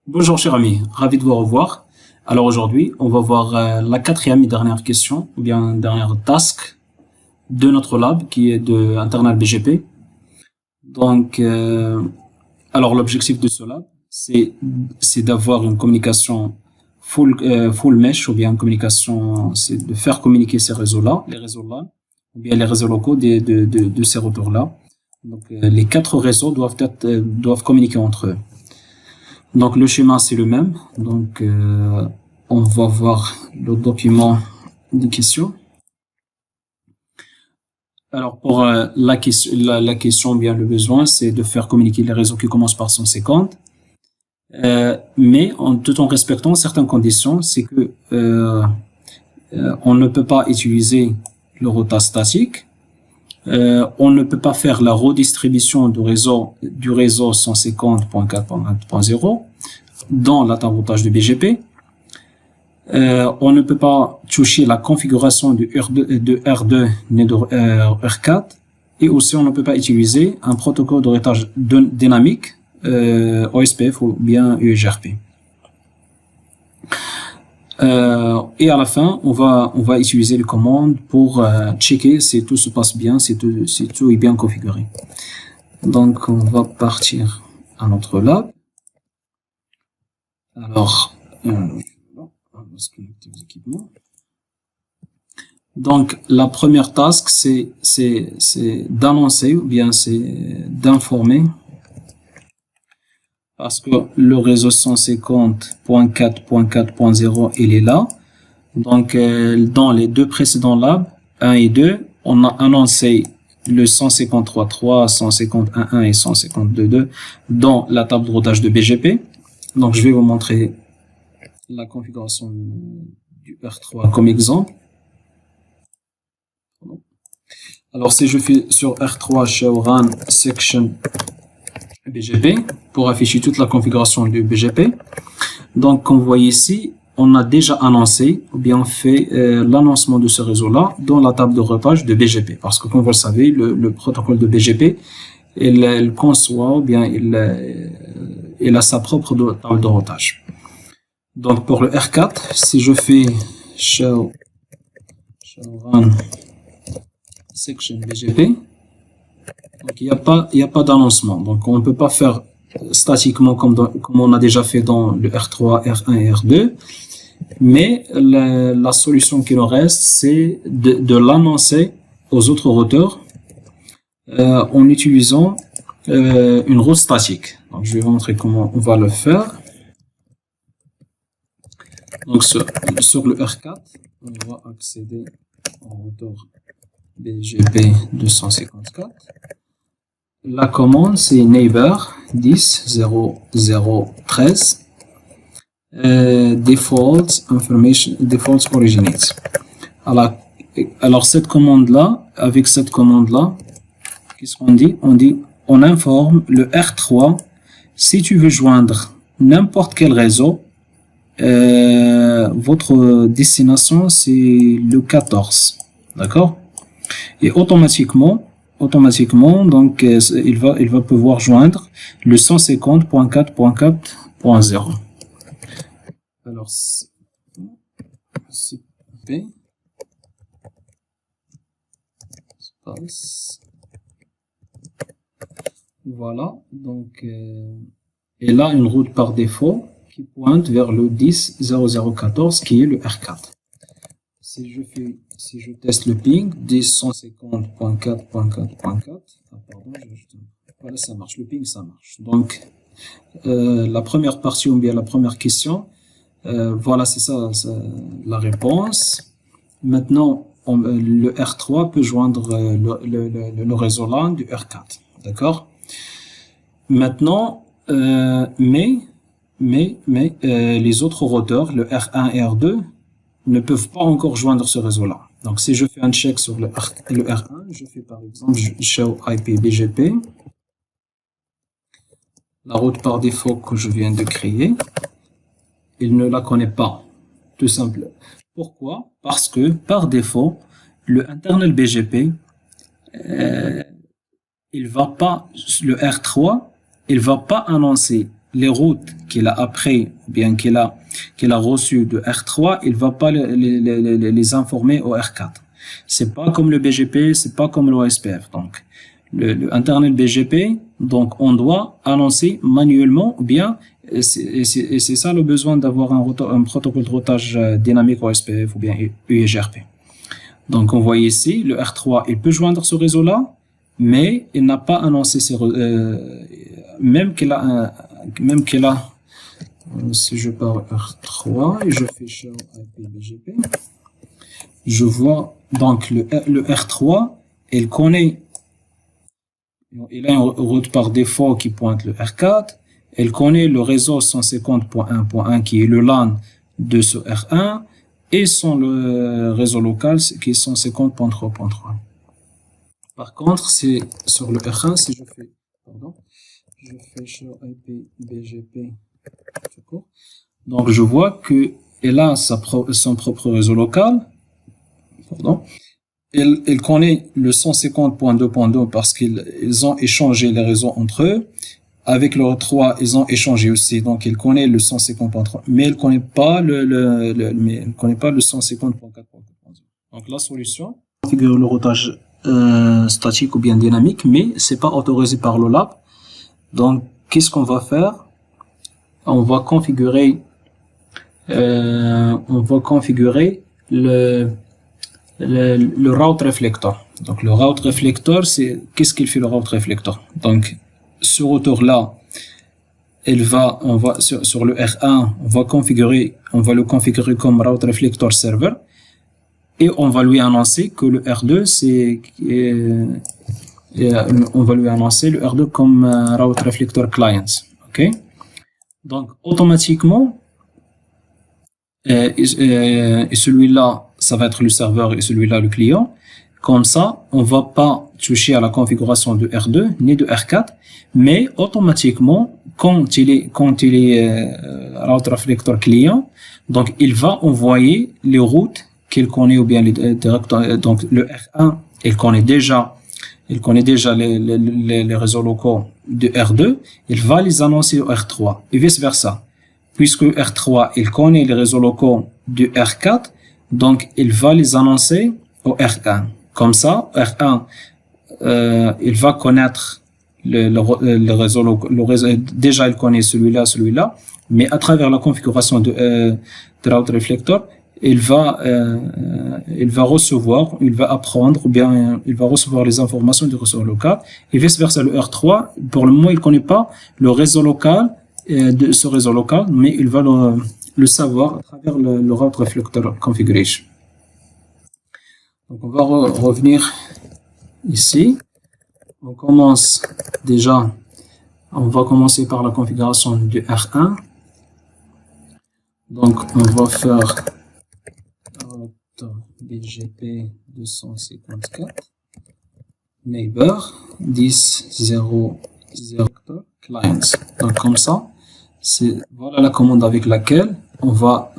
Bonjour cher ami, ravi de vous revoir. Alors aujourd'hui, on va voir la quatrième et dernière question, ou bien dernière task de notre lab qui est de internal BGP. Donc, alors l'objectif de ce lab, c'est d'avoir une communication full mesh, ou bien une communication, c'est de faire communiquer ces réseaux-là, les réseaux LAN, ou bien les réseaux locaux de ces routeurs-là. Donc, les quatre réseaux doivent communiquer entre eux. Donc le schéma c'est le même. Donc on va voir le document des questions. Alors pour la question bien le besoin c'est de faire communiquer les réseaux qui commencent par 150. Mais tout en respectant certaines conditions, c'est que on ne peut pas utiliser le routage statique. On ne peut pas faire la redistribution du réseau 150.4.1.0 dans la table routage de BGP. On ne peut pas toucher la configuration de R2 ni de R4. Et aussi, on ne peut pas utiliser un protocole de routage dynamique, OSPF ou bien UGRP. Et à la fin, on va utiliser les commandes pour checker si tout se passe bien, si tout est bien configuré. Donc, on va partir à notre lab. Alors, on va se connecter aux équipements. Donc, la première task, c'est d'annoncer ou bien c'est d'informer, parce que le réseau 150.4.4.0 il est là. Donc, dans les deux précédents labs, 1 et 2, on a annoncé le 153.3, 151.1 et 152.2 dans la table de routage de BGP. Donc, je vais vous montrer la configuration du R3 comme exemple. Alors, si je fais sur R3 show run section BGP pour afficher toute la configuration du BGP. Donc, comme vous voyez ici, on a déjà annoncé ou bien fait l'annoncement de ce réseau-là dans la table de routage de BGP. Parce que, comme vous le savez, le protocole de BGP, il conçoit ou bien il a sa propre table de routage. Donc, pour le R4, si je fais show run section BGP, donc il n'y a pas d'annoncement. Donc, on ne peut pas faire statiquement comme on a déjà fait dans le R3, R1 et R2. Mais la solution qui nous reste, c'est de l'annoncer aux autres routeurs en utilisant une route statique. Donc, je vais vous montrer comment on va le faire. Donc, sur le R4, on va accéder au routeur BGP 254. La commande, c'est neighbor 10.0.0.13 default originates. Alors cette commande-là, avec cette commande-là, qu'est-ce qu'on dit? On informe le R3 si tu veux joindre n'importe quel réseau. Votre destination c'est le 14, d'accord? Et automatiquement donc il va pouvoir joindre le 150.4.4.0. Alors CP espace, voilà, donc et là une route par défaut qui pointe vers le 10.0.0.14 qui est le R4. Si je teste le ping 10.150.4.4.4, voilà, ça marche, le ping ça marche. Donc la première partie ou bien la première question, voilà, c'est ça la réponse. Maintenant le R3 peut joindre le réseau LAN du R4, d'accord? Maintenant mais les autres routeurs, le R1 et R2, ne peuvent pas encore joindre ce réseau-là. Donc, si je fais un check sur le R1, je fais par exemple show IP BGP, la route par défaut que je viens de créer, il ne la connaît pas, tout simple. Pourquoi? Parce que par défaut, le internal BGP, le R3, il va pas annoncer les routes qu'il a après, bien qu'il a reçues de R3, il va pas les informer au R4. C'est pas comme le BGP, c'est pas comme l'OSPF. Donc, le Internet BGP, donc on doit annoncer manuellement ou bien, et c'est ça le besoin d'avoir un protocole de routage dynamique OSPF ou bien UEGRP. Donc, on voit ici, le R3, il peut joindre ce réseau-là, mais il n'a pas annoncé même qu'il a si je pars R3 et je fais show IP BGP, je vois donc le R3, il connaît, il a une route par défaut qui pointe le R4, il connaît le réseau 150.1.1 qui est le LAN de ce R1 et le réseau local qui est 150.3.3. Par contre, c'est sur le R1, si je fais show IP BGP, donc je vois que il a son propre réseau local. Il connaît le 150.2.2 parce qu'ils ont échangé les réseaux entre eux. Avec le 3, ils ont échangé aussi. Donc, il connaît le 150.3, mais il connaît pas le 150.4.2. Donc, la solution, configurer le routage statique ou bien dynamique, mais c'est pas autorisé par l'OLAP. Donc, qu'est-ce qu'on va faire? On va configurer le route reflector. Donc, le route reflector, c'est, qu'est-ce qu'il fait le route reflector? Donc, ce routeur-là, on va, sur le R1, on va le configurer comme route reflector server. Et on va lui annoncer que le R2, on va lui annoncer le R2 comme route reflector clients. OK? Donc, automatiquement, et celui-là, ça va être le serveur et celui-là, le client. Comme ça, on va pas toucher à la configuration de R2 ni de R4, mais automatiquement, quand il est route reflector client, donc il va envoyer les routes qu'il connaît ou bien les directeurs. Donc le R1, il connaît déjà les réseaux locaux de R2, il va les annoncer au R3 et vice versa. Puisque R3, il connaît les réseaux locaux de R4, donc il va les annoncer au R1. Comme ça, R1, il va connaître le réseau, déjà il connaît celui-là, mais à travers la configuration de route reflector, il va apprendre, ou bien il va recevoir les informations du réseau local, et vice versa le R3, pour le moment il connaît pas le réseau local, de ce réseau local, mais il va le savoir à travers le route reflector configuration. Donc, on va revenir ici. On va commencer par la configuration du R1. Donc, on va faire BGP 254 neighbor 10.0.0 clients. Donc, comme ça, voilà la commande avec laquelle on va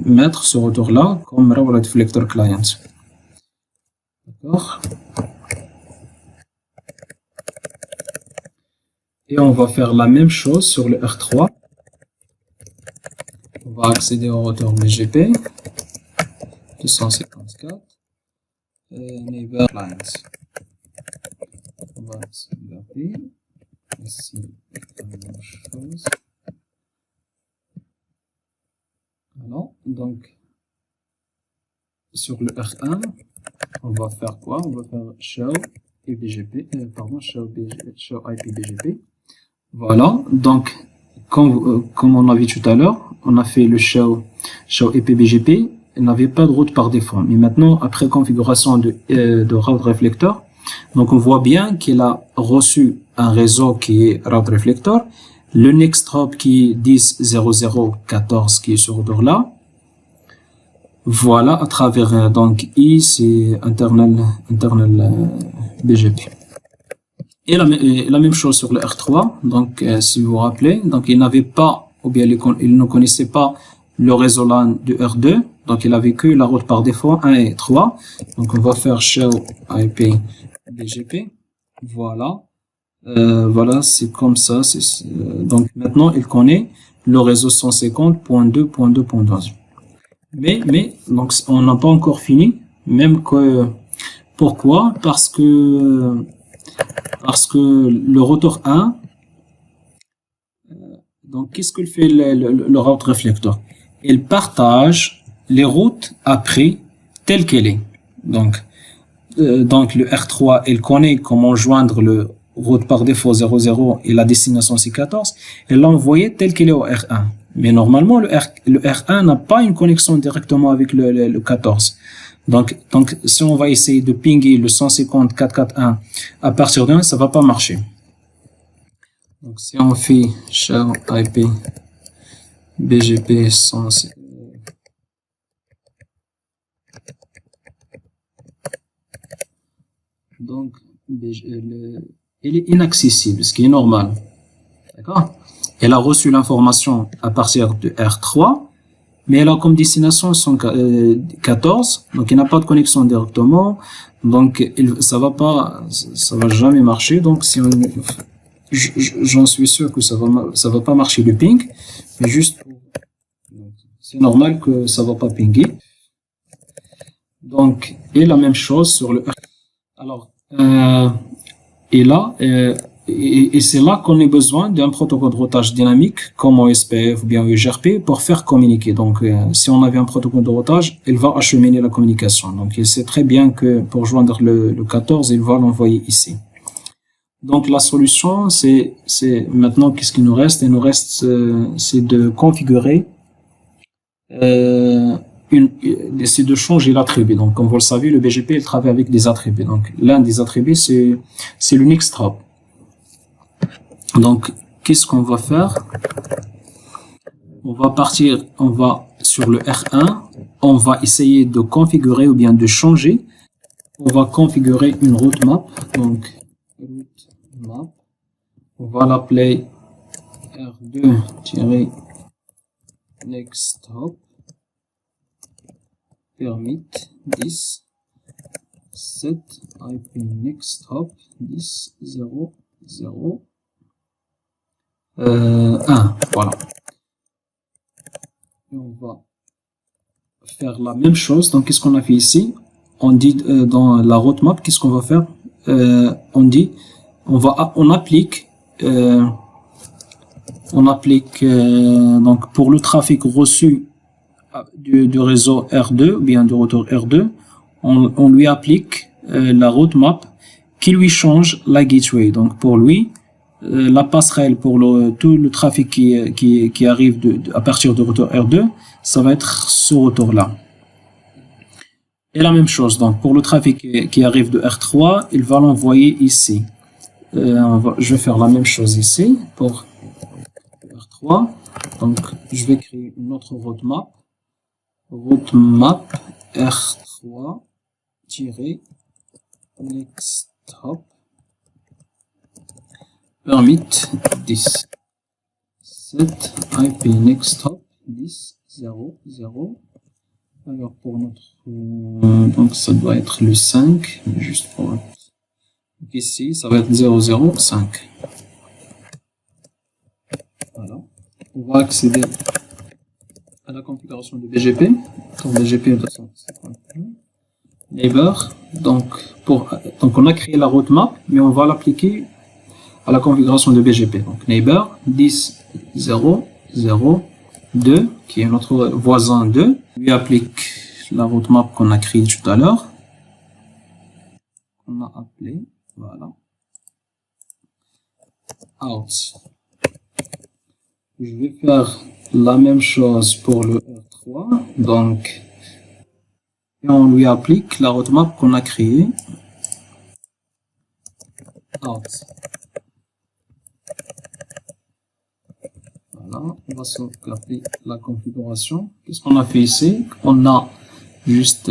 mettre ce retour-là comme route reflector client. D'accord. Et on va faire la même chose sur le R3. On va accéder au routeur BGP 254 neighbor clients. On va sauvegarder. Ici, la même chose. Alors, donc, sur le R1, on va faire quoi? On va faire show IP BGP. Voilà, donc, comme on a vu tout à l'heure, on a fait le show IP BGP, il n'avait pas de route par défaut. Mais maintenant, après configuration de route reflector, donc on voit bien qu'il a reçu un réseau qui est route reflector, le next hop qui est 10.0.0.14 qui est ce routeur-là. Voilà, à travers donc I, c'est internal BGP. Et la même chose sur le R3. Donc, si vous vous rappelez, donc il n'avait pas, ou bien il ne connaissait pas le réseau LAN de R2. Donc, il avait que la route par défaut 1 et 3. Donc, on va faire show IP BGP. Voilà. Voilà, c'est comme ça. Donc maintenant, il connaît le réseau 150.2.2.12. Mais donc on n'a pas encore fini, même que pourquoi? Parce que le routeur 1, donc qu'est-ce qu'il fait le route réflecteur? Il partage les routes après telle qu'elle est. Donc le R3, il connaît comment joindre le route par défaut 00 et la destination c'est 14, il l'a envoyé tel qu'il est au R1. Mais normalement, le R1 n'a pas une connexion directement avec le 14. Donc, si on va essayer de pinguer le 150.441 à partir de 1, ça va pas marcher. Donc, si on fait share IP BGP 100, donc, il est inaccessible, ce qui est normal. D'accord? Elle a reçu l'information à partir de R3, mais elle a comme destination 114, donc il n'a pas de connexion directement, donc ça va jamais marcher. Donc si j'en suis sûr que ça va pas marcher le ping, mais juste c'est normal que ça va pas pinguer. Donc et la même chose sur le R. Alors et là et c'est là qu'on a besoin d'un protocole de routage dynamique comme OSPF ou bien UGRP pour faire communiquer. Donc, si on avait un protocole de routage, il va acheminer la communication. Donc, il sait très bien que pour joindre le 14, il va l'envoyer ici. Donc, la solution, c'est maintenant, qu'est-ce qu'il nous reste? Il nous reste, c'est de configurer, c'est de changer l'attribut. Donc, comme vous le savez, le BGP, il travaille avec des attributs. Donc, l'un des attributs, c'est le next hop. Donc, qu'est-ce qu'on va faire? On va sur le R1, on va essayer de configurer ou bien de changer. On va configurer une route map. Donc, route map. On va l'appeler R2-next hop. Permit 10 set IP next hop 10 0 0 1, voilà. Et on va faire la même chose. Donc, qu'est-ce qu'on a fait ici? On dit dans la roadmap, qu'est-ce qu'on va faire? On dit, on applique donc pour le trafic reçu du réseau R2 ou bien du routeur R2, on lui applique la roadmap qui lui change la gateway. Donc, pour lui, la passerelle pour tout le trafic qui arrive à partir du routeur R2, ça va être ce routeur-là. Et la même chose, donc pour le trafic qui arrive de R3, il va l'envoyer ici. Je vais faire la même chose ici pour R3. Donc je vais créer une autre roadmap. Roadmap R3-next hop. Permit 10 set IP next hop 10 0 0. Alors pour notre donc ça doit être le 5, juste pour donc ici ça va être 0 0 5. Voilà. On va accéder à la configuration de BGP. Donc BGP 250 neighbor. Donc on a créé la roadmap, mais on va l'appliquer à la configuration de BGP. Donc neighbor 10 0 0 2 qui est notre voisin 2, lui applique la roadmap qu'on a créée tout à l'heure, qu'on a appelé, voilà, out. Je vais faire la même chose pour le R3, donc et on lui applique la roadmap qu'on a créée, out. Voilà, on va sauvegarder la configuration. Qu'est-ce qu'on a fait ici? On a juste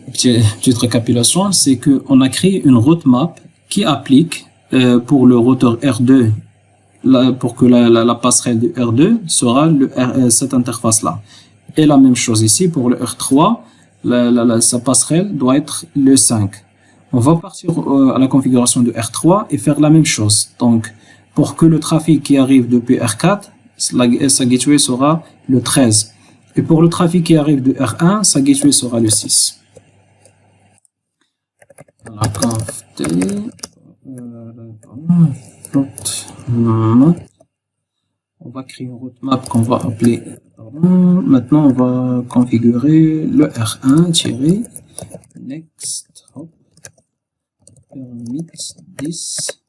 petite récapitulation, c'est que on a créé une roadmap qui applique pour le routeur R2 pour que la passerelle de R2 sera cette interface là. Et la même chose ici pour le R3, sa passerelle doit être le 5. On va partir à la configuration de R3 et faire la même chose. Donc, pour que le trafic qui arrive depuis R4, sa gateway sera le 13. Et pour le trafic qui arrive de R1, sa gateway sera le 6. La conf T, on va créer une roadmap qu'on va appeler. Maintenant, on va configurer le R1-next hop permit this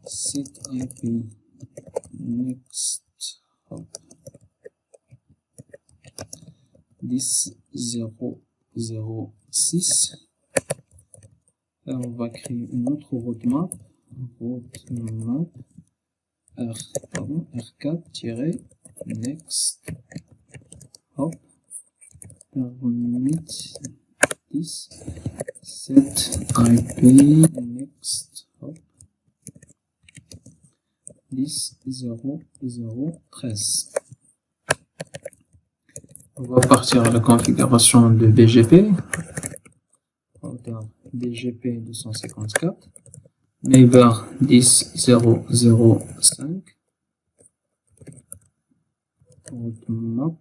set IP next hop 10.0.0.6. Là, on va créer une autre roadmap R4-next hop permit this set IP next hop 10.0.0.13. On va partir à la configuration de BGP. BGP 254 neighbor 10.0.0.5 roadmap.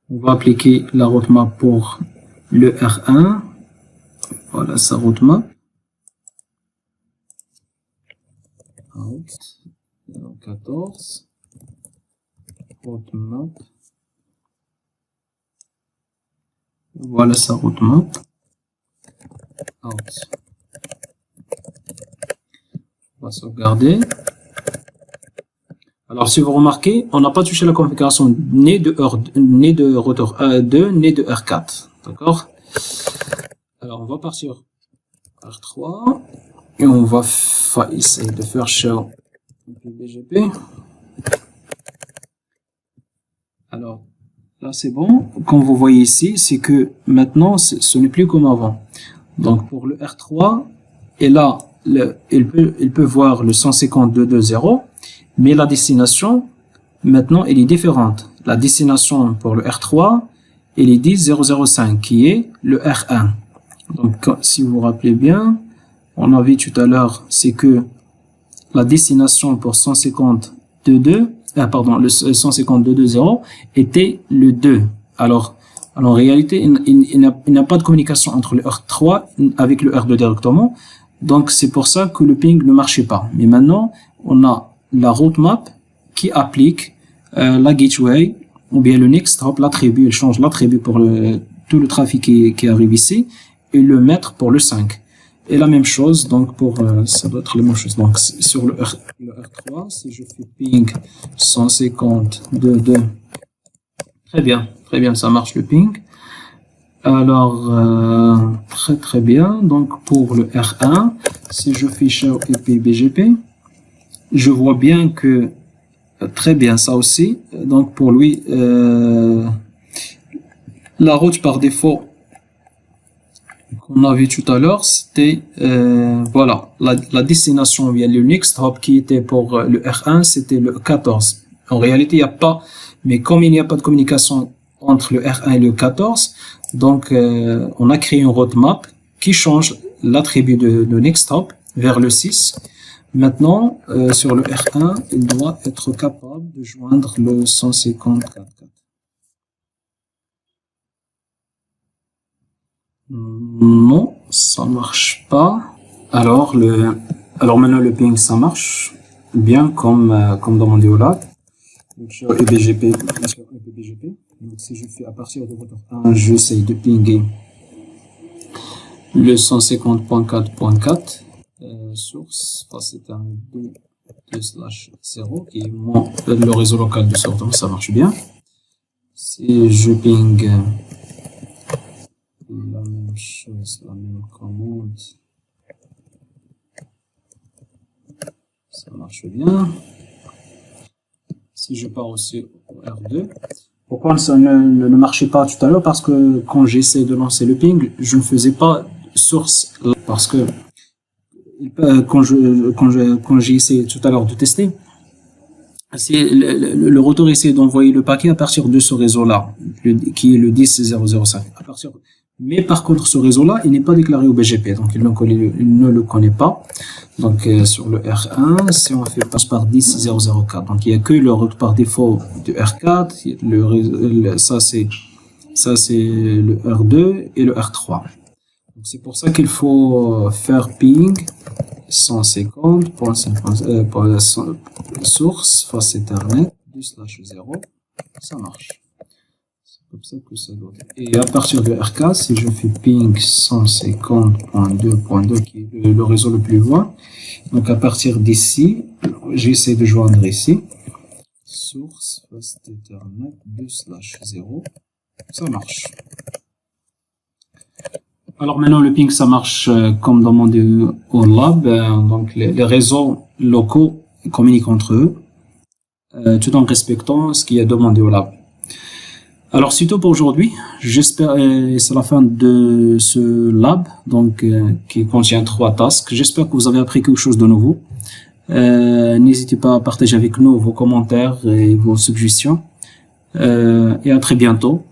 On va appliquer la roadmap pour le R1. Voilà sa roadmap. Out 14 roadmap. Voilà sa roadmap. Out. On va sauvegarder. Alors, si vous remarquez, on n'a pas touché la configuration ni de routeur 2, ni de R4. D'accord? Alors, on va partir R3 et on va essayer de faire show BGP. Alors, là, c'est bon. Comme vous voyez ici, c'est que maintenant, ce n'est plus comme avant. Donc, pour le R3, et là, il peut voir le 152.2.0, mais la destination, maintenant, elle est différente. La destination pour le R3, elle est 10.0.0.5, qui est le R1. Donc, si vous vous rappelez bien, on a vu tout à l'heure, c'est que la destination pour 152.2, le 152.2.0 était le 2. Alors, en réalité, il n'y a pas de communication entre le R3 avec le R2 directement. Donc, c'est pour ça que le ping ne marchait pas. Mais maintenant, on a la roadmap qui applique la gateway ou bien le next hop, l'attribut, il change l'attribut pour tout le trafic qui arrive ici et le mettre pour le 5. Et la même chose, donc pour ça doit être la même chose. Donc, sur le R3, si je fais ping 152.2, très bien, ça marche le ping. Alors, très bien. Donc, pour le R1, si je fais show IP BGP, je vois bien que, très bien, ça aussi. Donc, pour lui, la route par défaut qu'on a vu tout à l'heure, c'était, voilà, la destination via le next hop qui était pour le R1, c'était le 14. En réalité, il n'y a pas, mais comme il n'y a pas de communication entre le R1 et le 14, donc on a créé une roadmap qui change l'attribut de next hop vers le 6. Maintenant, sur le R1, il doit être capable de joindre le 154. Non, ça marche pas. Alors maintenant le ping ça marche bien comme demandé au lab. Donc sur BGP. Donc si je fais à partir de routeur 1, j'essaie de pinguer le 150.4.4 source. C'est un 2/0 qui est le réseau local de sortant, ça marche bien. Si je ping la même chose, la même commande, ça marche bien. Si je pars aussi au R2, pourquoi ça ne marchait pas tout à l'heure? Parce que quand j'essaie de lancer le ping, je ne faisais pas source, parce que quand j'ai essayé tout à l'heure de tester, le routeur essaie d'envoyer le paquet à partir de ce réseau-là, qui est le 10.0.0.5. Mais par contre, ce réseau-là, il n'est pas déclaré au BGP, donc il ne le connaît pas. Donc sur le R1, si on fait passe par 10.0.0.4, donc il n'y a que le route par défaut de R4, ça c'est le R2 et le R3. Donc c'est pour ça qu'il faut faire ping 150.50 source face Ethernet 2/0, ça marche. C'est comme ça que ça doit être. Et à partir de R4, si je fais ping 150.2.2 qui est le réseau le plus loin, donc à partir d'ici, j'essaie de joindre ici source face Ethernet 2/0, ça marche. Alors maintenant le ping ça marche comme demandé au lab, donc les réseaux locaux communiquent entre eux tout en respectant ce qui est demandé au lab. Alors c'est tout pour aujourd'hui, j'espère c'est la fin de ce lab donc qui contient 3 tasks. J'espère que vous avez appris quelque chose de nouveau. N'hésitez pas à partager avec nous vos commentaires et vos suggestions et à très bientôt.